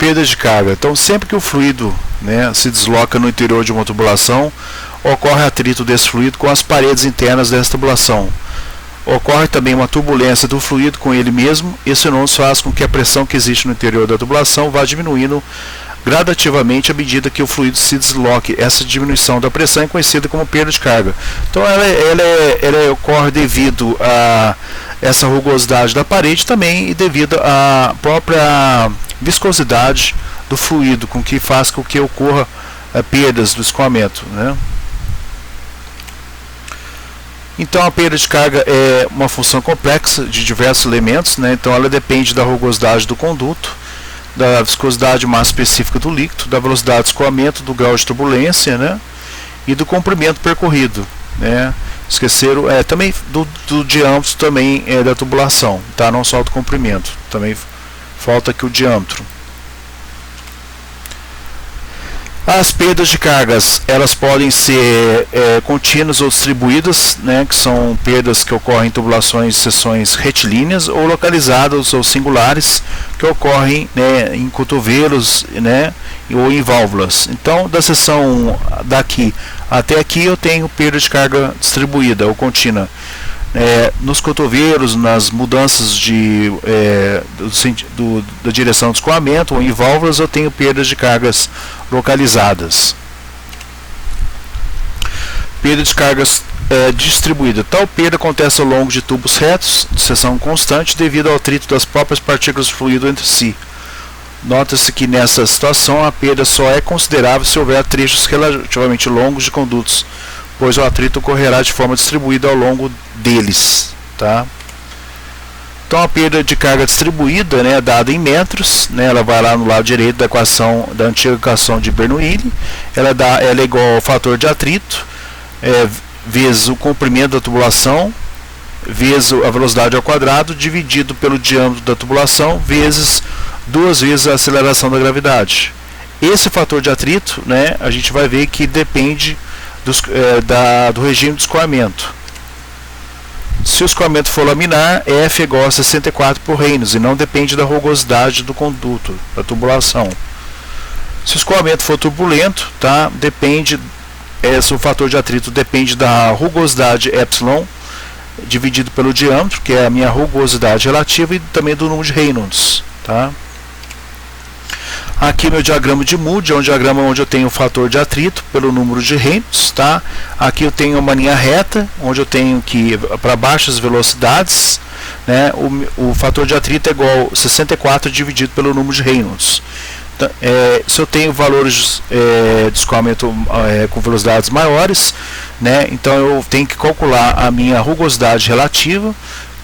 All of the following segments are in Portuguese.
Perda de carga. Então, sempre que o fluido, né, se desloca no interior de uma tubulação, ocorre atrito desse fluido com as paredes internas dessa tubulação. Ocorre também uma turbulência do fluido com ele mesmo. Esse fenômeno faz com que a pressão que existe no interior da tubulação vá diminuindo gradativamente à medida que o fluido se desloque. Essa diminuição da pressão é conhecida como perda de carga. Então ela ocorre devido a essa rugosidade da parede também e devido à própria viscosidade do fluido, com que faz com que ocorra perdas do escoamento, né? Então a perda de carga é uma função complexa de diversos elementos, né? Então ela depende da rugosidade do conduto, da viscosidade mais específica do líquido, da velocidade de escoamento, do grau de turbulência, né? E do comprimento percorrido, né? Esqueceram também do diâmetro também da tubulação, tá? Não só do comprimento, também falta aqui o diâmetro. As perdas de cargas, elas podem ser contínuas ou distribuídas, né, que são perdas que ocorrem em tubulações de seções retilíneas, ou localizadas ou singulares, que ocorrem, né, em cotovelos, né, ou em válvulas. Então, da seção daqui até aqui eu tenho perda de carga distribuída ou contínua. Nos cotovelos, nas mudanças da direção do escoamento ou em válvulas, eu tenho perdas de cargas localizadas. Perda de cargas distribuída. Tal perda acontece ao longo de tubos retos de seção constante devido ao atrito das próprias partículas de fluido entre si. Nota-se que nessa situação a perda só é considerável se houver trechos relativamente longos de condutos, pois o atrito ocorrerá de forma distribuída ao longo deles, tá? Então a perda de carga distribuída, né, é dada em metros, né, ela vai lá no lado direito da equação, da antiga equação de Bernoulli, ela é igual ao fator de atrito, vezes o comprimento da tubulação, vezes a velocidade ao quadrado, dividido pelo diâmetro da tubulação, vezes 2 vezes a aceleração da gravidade. Esse fator de atrito, né, a gente vai ver que depende do regime de escoamento. Se o escoamento for laminar, F é igual a 64 por Reynolds e não depende da rugosidade do conduto, da tubulação. Se o escoamento for turbulento, tá, o fator de atrito depende da rugosidade epsilon dividido pelo diâmetro, que é a minha rugosidade relativa, e também do número de Reynolds, tá? Aqui meu diagrama de Moody, é um diagrama onde eu tenho o fator de atrito pelo número de Reynolds, tá? Aqui eu tenho uma linha reta, onde eu tenho que para baixas velocidades, né, o fator de atrito é igual a 64 dividido pelo número de Reynolds. Então, se eu tenho valores de escoamento com velocidades maiores, né, então eu tenho que calcular a minha rugosidade relativa,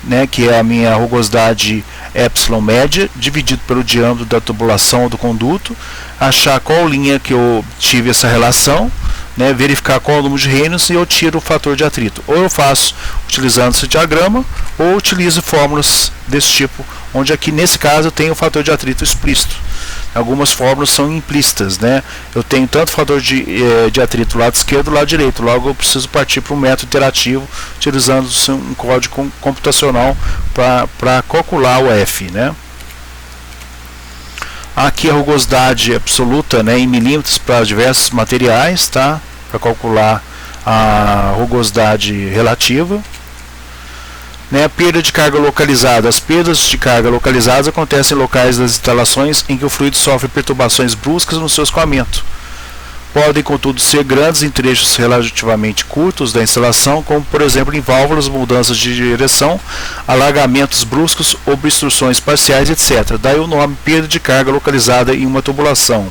né, que é a minha rugosidade epsilon média, dividido pelo diâmetro da tubulação ou do conduto, achar qual linha que eu tive essa relação, né, verificar qual é o número de Reynolds e eu tiro o fator de atrito. Ou eu faço utilizando esse diagrama, ou utilizo fórmulas desse tipo, onde aqui nesse caso eu tenho o fator de atrito explícito. Algumas fórmulas são implícitas, né? Eu tenho tanto fator de atrito do lado esquerdo do lado direito, logo eu preciso partir para um método interativo utilizando um código computacional para calcular o F, né? Aqui a rugosidade absoluta, né, em milímetros para diversos materiais, tá? Para calcular a rugosidade relativa. Né, perda de carga localizada. As perdas de carga localizadas acontecem em locais das instalações em que o fluido sofre perturbações bruscas no seu escoamento. Podem, contudo, ser grandes em trechos relativamente curtos da instalação, como por exemplo em válvulas, mudanças de direção, alargamentos bruscos, obstruções parciais, etc. Daí o nome perda de carga localizada em uma tubulação.